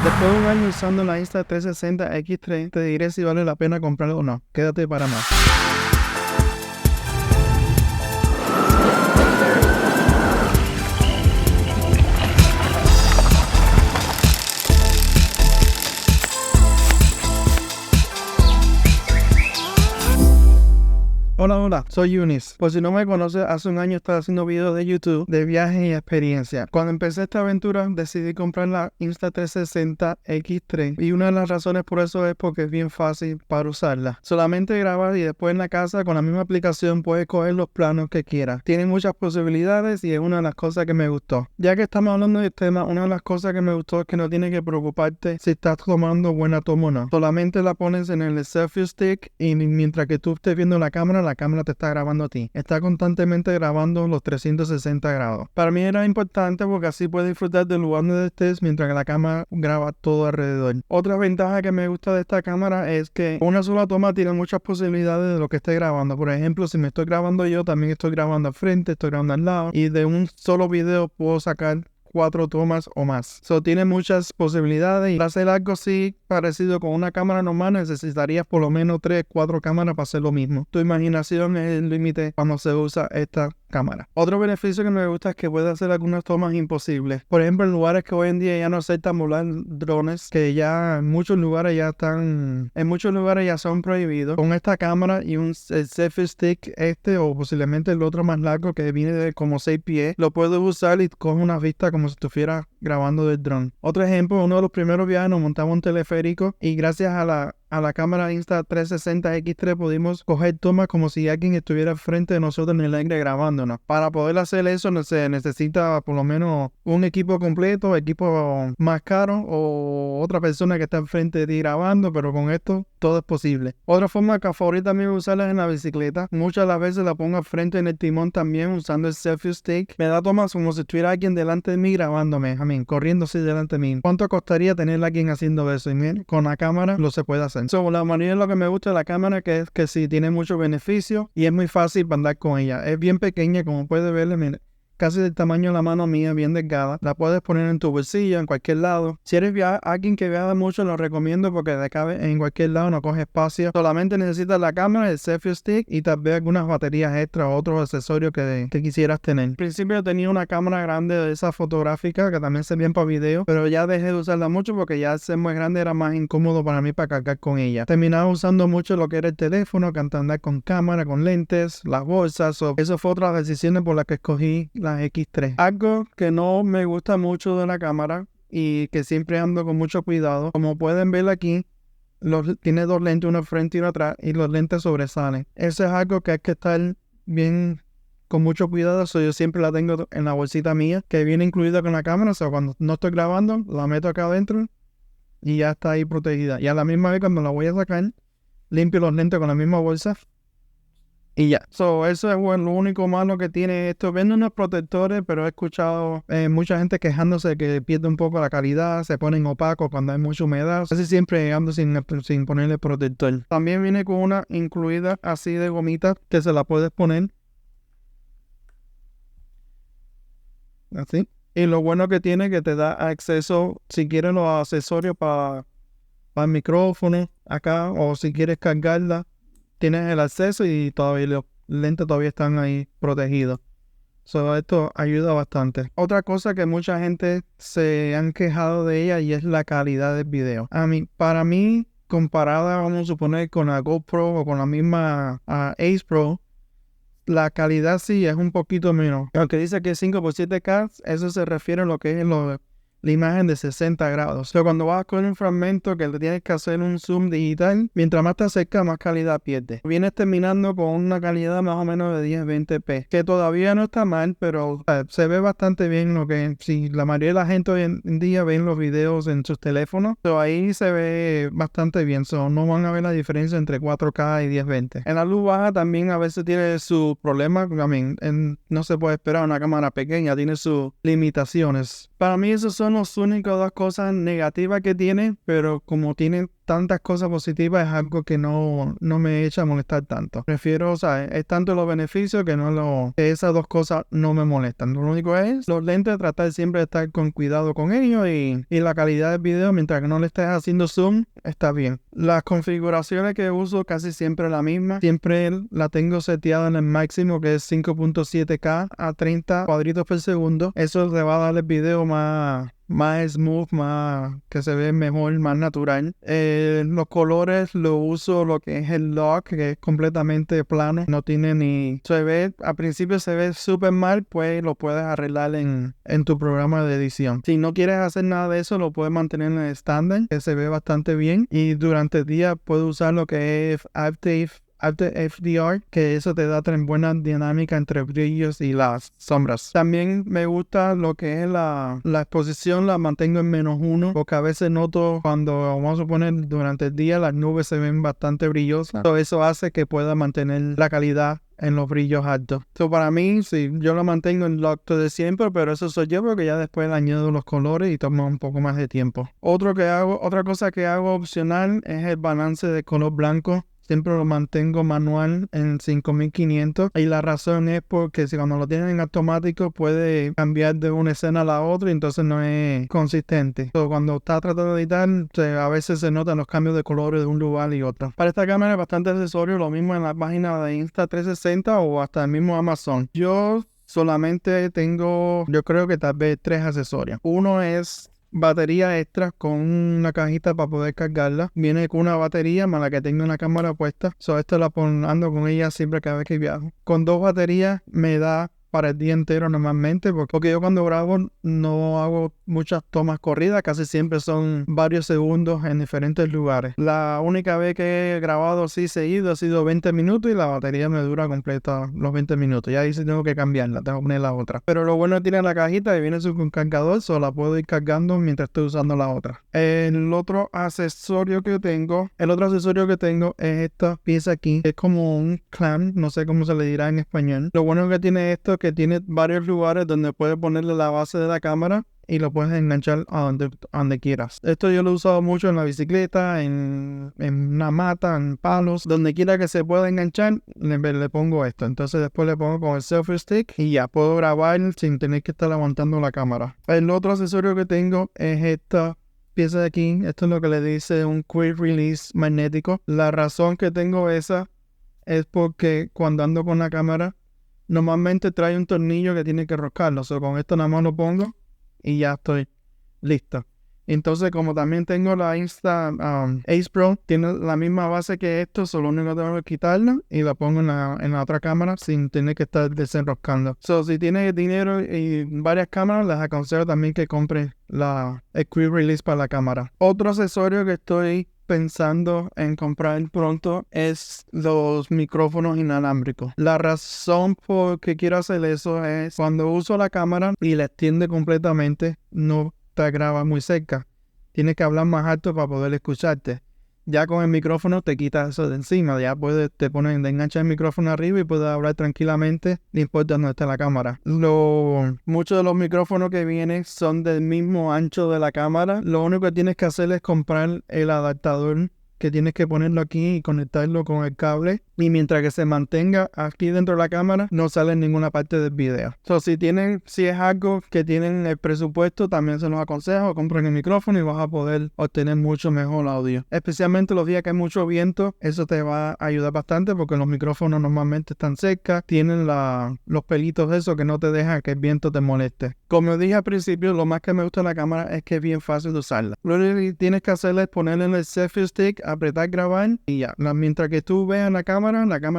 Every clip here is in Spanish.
Después de un año usando la Insta360 X3, te diré si vale la pena comprarlo o no. Quédate para más. Hola, soy Yunis. Por si no me conoces, hace un año estaba haciendo videos de YouTube de viajes y experiencia. Cuando empecé esta aventura, decidí comprar la Insta360 X3 y una de las razones por eso es porque es bien fácil para usarla. Solamente grabas y después en la casa con la misma aplicación puedes coger los planos que quieras. Tiene muchas posibilidades y es una de las cosas que me gustó. Ya que estamos hablando del tema, una de las cosas que me gustó es que no tienes que preocuparte si estás tomando buena toma o no. Solamente la pones en el selfie stick y mientras que tú estés viendo la cámara te está grabando a ti. Está constantemente grabando los 360 grados. Para mí era importante porque así puedes disfrutar del lugar donde estés mientras que la cámara graba todo alrededor. Otra ventaja que me gusta de esta cámara es que una sola toma tiene muchas posibilidades de lo que esté grabando. Por ejemplo, si me estoy grabando yo, también estoy grabando al frente, estoy grabando al lado y de un solo video puedo sacar 4 tomas o más. Tiene muchas posibilidades y para hacer algo así parecido con una cámara normal necesitarías por lo menos 3-4 cámaras para hacer lo mismo. Tu imaginación es el límite cuando se usa esta cámara. Otro beneficio que me gusta es que puede hacer algunas tomas imposibles. Por ejemplo, en lugares que hoy en día ya no aceptan volar drones, que ya en muchos lugares ya son prohibidos. Con esta cámara y el selfie stick o posiblemente el otro más largo que viene de como 6 pies, lo puedes usar y coge una vista como si estuvieras grabando del dron. Otro ejemplo, uno de los primeros viajes nos montamos un teleférico y gracias a la cámara Insta360 X3 pudimos coger tomas como si alguien estuviera frente de nosotros en el aire grabándonos. Para poder hacer eso se necesita por lo menos un equipo completo, equipo más caro o otra persona que está enfrente de ti grabando, pero con esto todo es posible. Otra forma que favorita a mí usarla es en la bicicleta. Muchas de las veces la pongo al frente en el timón también usando el selfie stick. Me da tomas como si estuviera alguien delante de mí grabándome, corriendo así delante de mí. ¿Cuánto costaría tener a alguien haciendo eso? Y miren, con la cámara lo se puede hacer. La manera en lo que me gusta de la cámara que es que sí tiene mucho beneficio y es muy fácil para andar con ella. Es bien pequeña, como puedes ver, miren, casi del tamaño de la mano mía, bien delgada. La puedes poner en tu bolsillo, en cualquier lado. Si eres alguien que viaja mucho, lo recomiendo porque te cabe en cualquier lado, no coge espacio. Solamente necesitas la cámara, el selfie stick y tal vez algunas baterías extra o otros accesorios que quisieras tener. Al principio tenía una cámara grande de esa fotográfica que también servían para video, pero ya dejé de usarla mucho porque ya al ser muy grande era más incómodo para mí para cargar con ella. Terminaba usando mucho lo que era el teléfono, que andar con cámara, con lentes, las bolsas. Eso fue otra decisiones por las que escogí la X3. Algo que no me gusta mucho de la cámara y que siempre ando con mucho cuidado, como pueden ver aquí, tiene 2 lentes, uno frente y uno atrás, y los lentes sobresalen. Eso es algo que hay que estar bien con mucho cuidado. Yo siempre la tengo en la bolsita mía, que viene incluida con la cámara. Cuando no estoy grabando, la meto acá adentro y ya está ahí protegida. Y a la misma vez cuando la voy a sacar, limpio los lentes con la misma bolsa y ya. Eso es lo único malo que tiene esto. Venden unos protectores, pero he escuchado mucha gente quejándose que pierde un poco la calidad, se ponen opacos cuando hay mucha humedad. Casi siempre ando sin ponerle protector. También viene con una incluida así de gomitas que se la puedes poner así. Y lo bueno que tiene que te da acceso, si quieres, los accesorios para el micrófono acá, o si quieres cargarla, tienes el acceso y todavía los lentes todavía están ahí protegidos. Esto ayuda bastante. Otra cosa que mucha gente se han quejado de ella y es la calidad del video. Para mí, comparada, vamos a suponer, con la GoPro o con la misma Ace Pro, la calidad sí es un poquito menos. Aunque dice que es 5x7K, eso se refiere a lo que es la imagen de 60 grados. Cuando vas con un fragmento que le tienes que hacer un zoom digital, mientras más te acercas, más calidad pierdes. Vienes terminando con una calidad más o menos de 1080p, que todavía no está mal, pero se ve bastante bien. Si la mayoría de la gente hoy en día ven los videos en sus teléfonos, ahí se ve bastante bien. No van a ver la diferencia entre 4K y 1020. En la luz baja también a veces tiene sus problemas. No se puede esperar una cámara pequeña, tiene sus limitaciones. Para mí esos son las únicas 2 cosas negativas que tiene, pero como tiene tantas cosas positivas es algo que no me echa a molestar tanto. Prefiero, o sea, es tanto los beneficios que esas dos cosas no me molestan. Lo único es los lentes, tratar siempre de estar con cuidado con ellos y la calidad del video, mientras que no le estés haciendo zoom, está bien. Las configuraciones que uso casi siempre la misma. Siempre la tengo seteada en el máximo, que es 5.7K a 30 cuadritos por segundo. Eso te va a dar el video más smooth, más que se ve mejor, más natural. Los colores lo uso lo que es el lock, que es completamente plano, no tiene ni... al principio se ve súper mal, pues lo puedes arreglar en tu programa de edición. Si no quieres hacer nada de eso, lo puedes mantener en el estándar, que se ve bastante bien, y durante el día puedes usar lo que es After FDR, que eso te da buena dinámica entre brillos y las sombras. También me gusta lo que es la exposición, la mantengo en -1, porque a veces noto cuando, vamos a poner, durante el día las nubes se ven bastante brillosas. Eso hace que pueda mantener la calidad en los brillos altos. Para mí, sí, yo lo mantengo en lock de siempre, pero eso soy yo porque ya después le añado los colores y toma un poco más de tiempo. Otra cosa que hago opcional es el balance de color blanco. Siempre lo mantengo manual en 5500 y la razón es porque si cuando lo tienen en automático puede cambiar de una escena a la otra y entonces no es consistente. Cuando está tratando de editar, a veces se notan los cambios de colores de un lugar y otro. Para esta cámara hay bastante accesorios, lo mismo en la página de Insta360 o hasta el mismo Amazon. Yo solamente tengo, yo creo que tal vez 3 accesorios. Uno es batería extra con una cajita para poder cargarla. Viene con una batería más la que tengo en la cámara puesta. Esto ando con ella siempre cada vez que viajo. Con 2 baterías me da para el día entero normalmente, porque yo cuando grabo no hago muchas tomas corridas, casi siempre son varios segundos en diferentes lugares. La única vez que he grabado así seguido ha sido 20 minutos y la batería me dura completa los 20 minutos. Ya ahí sí tengo que cambiarla, tengo que poner la otra. Pero lo bueno es que tiene la cajita y viene con cargador, la puedo ir cargando mientras estoy usando la otra. El otro accesorio que tengo es esta pieza aquí, que es como un clamp, no sé cómo se le dirá en español. Lo bueno que tiene esto es que tiene varios lugares donde puedes ponerle la base de la cámara y lo puedes enganchar a donde quieras. Esto yo lo he usado mucho en la bicicleta, en una mata, en palos, donde quiera que se pueda enganchar, le pongo esto. Entonces después le pongo con el selfie stick y ya puedo grabar sin tener que estar aguantando la cámara. El otro accesorio que tengo es esta pieza de aquí. Esto es lo que le dice un quick release magnético. La razón que tengo esa es porque cuando ando con la cámara normalmente trae un tornillo que tiene que roscarlo. Con esto nada más lo pongo y ya estoy listo. Entonces, como también tengo la Insta Ace Pro, tiene la misma base que esto, solo único que tengo que quitarla y la pongo en la otra cámara sin tener que estar desenroscando. Si tienes dinero y varias cámaras, les aconsejo también que compren el Quick Release para la cámara. Otro accesorio que estoy pensando en comprar pronto es los micrófonos inalámbricos. La razón por que quiero hacer eso es cuando uso la cámara y la extiende completamente, no te graba muy cerca. Tienes que hablar más alto para poder escucharte. Ya con el micrófono te quitas eso de encima. Ya te enganchas el micrófono arriba y puedes hablar tranquilamente, no importa dónde esté la cámara. Muchos de los micrófonos que vienen son del mismo ancho de la cámara. Lo único que tienes que hacer es comprar el adaptador que tienes que ponerlo aquí y conectarlo con el cable. Y mientras que se mantenga aquí dentro de la cámara, no sale en ninguna parte del video. Si es algo que tienen el presupuesto, también se los aconsejo. Compren el micrófono y vas a poder obtener mucho mejor audio. Especialmente los días que hay mucho viento, eso te va a ayudar bastante porque los micrófonos normalmente están cerca. Tienen los pelitos esos que no te dejan que el viento te moleste. Como dije al principio, lo más que me gusta de la cámara es que es bien fácil de usarla. Lo que tienes que hacer es ponerle en el selfie stick, apretar grabar y ya. Mientras que tú veas la cámara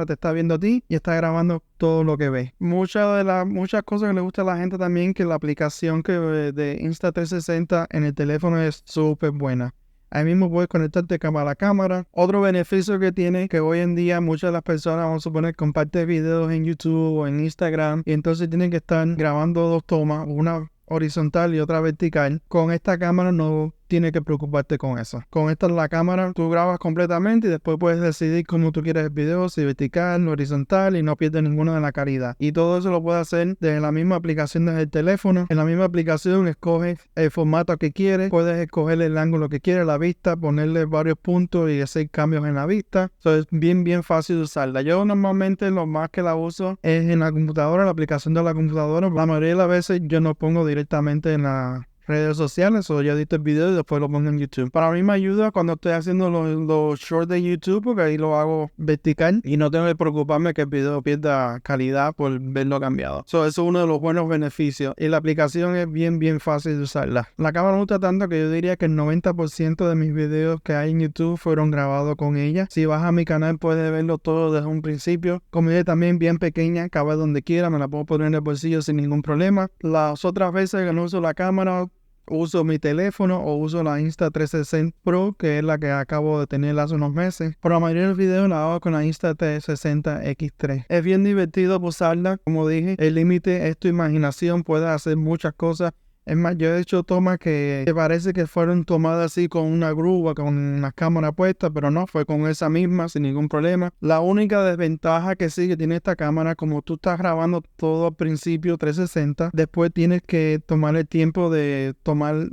te está viendo a ti y está grabando todo lo que ves. Muchas cosas que le gusta a la gente también, que la aplicación de Insta360 en el teléfono es súper buena. Ahí mismo puedes conectarte a la cámara. Otro beneficio que tiene, que hoy en día muchas de las personas, vamos a suponer, comparten videos en YouTube o en Instagram y entonces tienen que estar grabando 2 tomas, una horizontal y otra vertical. Con esta cámara no tienes que preocuparte con eso. Con esta la cámara, tú grabas completamente y después puedes decidir cómo tú quieres el video, si vertical, horizontal, y no pierdes ninguna de la calidad. Y todo eso lo puedes hacer desde la misma aplicación desde el teléfono. En la misma aplicación escoges el formato que quieres, puedes escoger el ángulo que quieres, la vista, ponerle varios puntos y hacer cambios en la vista. Eso es bien fácil de usarla. Yo normalmente lo más que la uso es en la computadora, la aplicación de la computadora. La mayoría de las veces yo no pongo directamente en la redes sociales, o ya edito el video y después lo pongo en YouTube. Para mí me ayuda cuando estoy haciendo los shorts de YouTube, porque ahí lo hago vertical y no tengo que preocuparme que el video pierda calidad por verlo cambiado. Eso es uno de los buenos beneficios, y la aplicación es bien fácil de usarla. La cámara me gusta tanto que yo diría que el 90% de mis videos que hay en YouTube fueron grabados con ella. Si vas a mi canal puedes verlo todo desde un principio. Como dije, también bien pequeña, cabe donde quiera, me la puedo poner en el bolsillo sin ningún problema. Las otras veces que no uso la cámara, uso mi teléfono o uso la Insta360 Pro, que es la que acabo de tener hace unos meses. Pero la mayoría de los videos la hago con la Insta360 X3. Es bien divertido usarla. Como dije, el límite es tu imaginación. Puedes hacer muchas cosas. Es más, yo he hecho tomas que parece que fueron tomadas así con una grúa, con una cámara puesta, pero no, fue con esa misma, sin ningún problema. La única desventaja que sí que tiene esta cámara, como tú estás grabando todo al principio 360, después tienes que tomar el tiempo de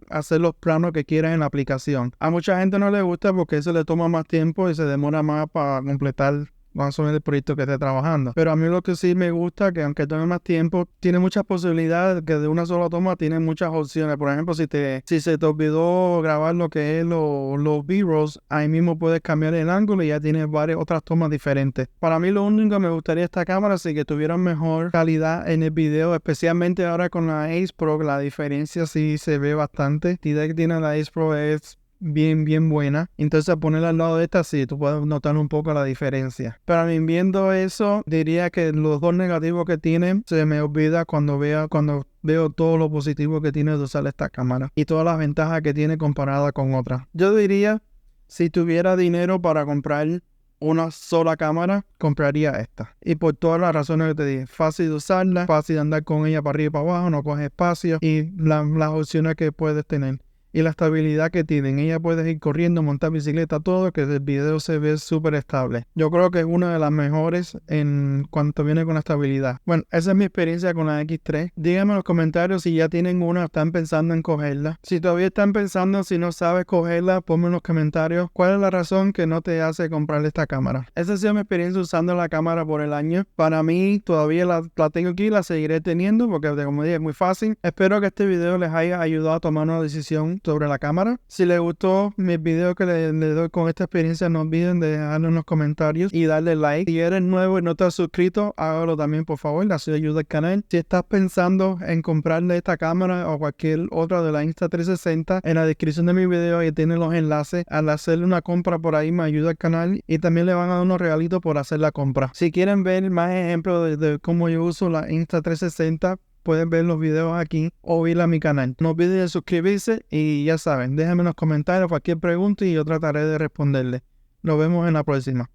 hacer los planos que quieras en la aplicación. A mucha gente no le gusta porque eso le toma más tiempo y se demora más para completar más o menos el proyecto que esté trabajando. Pero a mí lo que sí me gusta, que aunque tome más tiempo, tiene muchas posibilidades, que de una sola toma tiene muchas opciones. Por ejemplo, si se te olvidó grabar lo que es los B-rolls, ahí mismo puedes cambiar el ángulo y ya tienes varias otras tomas diferentes. Para mí lo único que me gustaría esta cámara es que tuviera mejor calidad en el video, especialmente ahora con la Ace Pro. La diferencia sí se ve bastante. La idea que tiene la Ace Pro es bien buena. Entonces, a ponerla al lado de esta, sí, tú puedes notar un poco la diferencia. Pero a mí, viendo eso, diría que los dos negativos que tiene se me olvida cuando veo todo lo positivo que tiene de usar esta cámara y todas las ventajas que tiene comparada con otras. Yo diría, si tuviera dinero para comprar una sola cámara, compraría esta. Y por todas las razones que te dije: fácil de usarla, fácil de andar con ella para arriba y para abajo, no coge espacio, y las opciones que puedes tener. Y la estabilidad que tienen. Ella puede ir corriendo, montar bicicleta, todo, que el video se ve súper estable. Yo creo que es una de las mejores en cuanto viene con la estabilidad. Bueno, esa es mi experiencia con la X3. Díganme en los comentarios si ya tienen una, están pensando en cogerla. Si todavía están pensando, si no sabes cogerla, ponme en los comentarios cuál es la razón que no te hace comprar esta cámara. Esa ha sido mi experiencia usando la cámara por el año. Para mí, todavía la tengo aquí, la seguiré teniendo porque, como dije, es muy fácil. Espero que este video les haya ayudado a tomar una decisión sobre la cámara. Si les gustó mi video que le doy con esta experiencia, no olviden de dejarlo en los comentarios y darle like. Si eres nuevo y no te has suscrito, hágalo también, por favor, así ayuda al canal. Si estás pensando en comprarle esta cámara o cualquier otra de la Insta360, en la descripción de mi video ahí tienen los enlaces. Al hacerle una compra por ahí me ayuda al canal y también le van a dar unos regalitos por hacer la compra. Si quieren ver más ejemplos de cómo yo uso la Insta360, pueden ver los videos aquí o ir a mi canal. No olviden de suscribirse y ya saben, déjenme en los comentarios cualquier pregunta y yo trataré de responderle. Nos vemos en la próxima.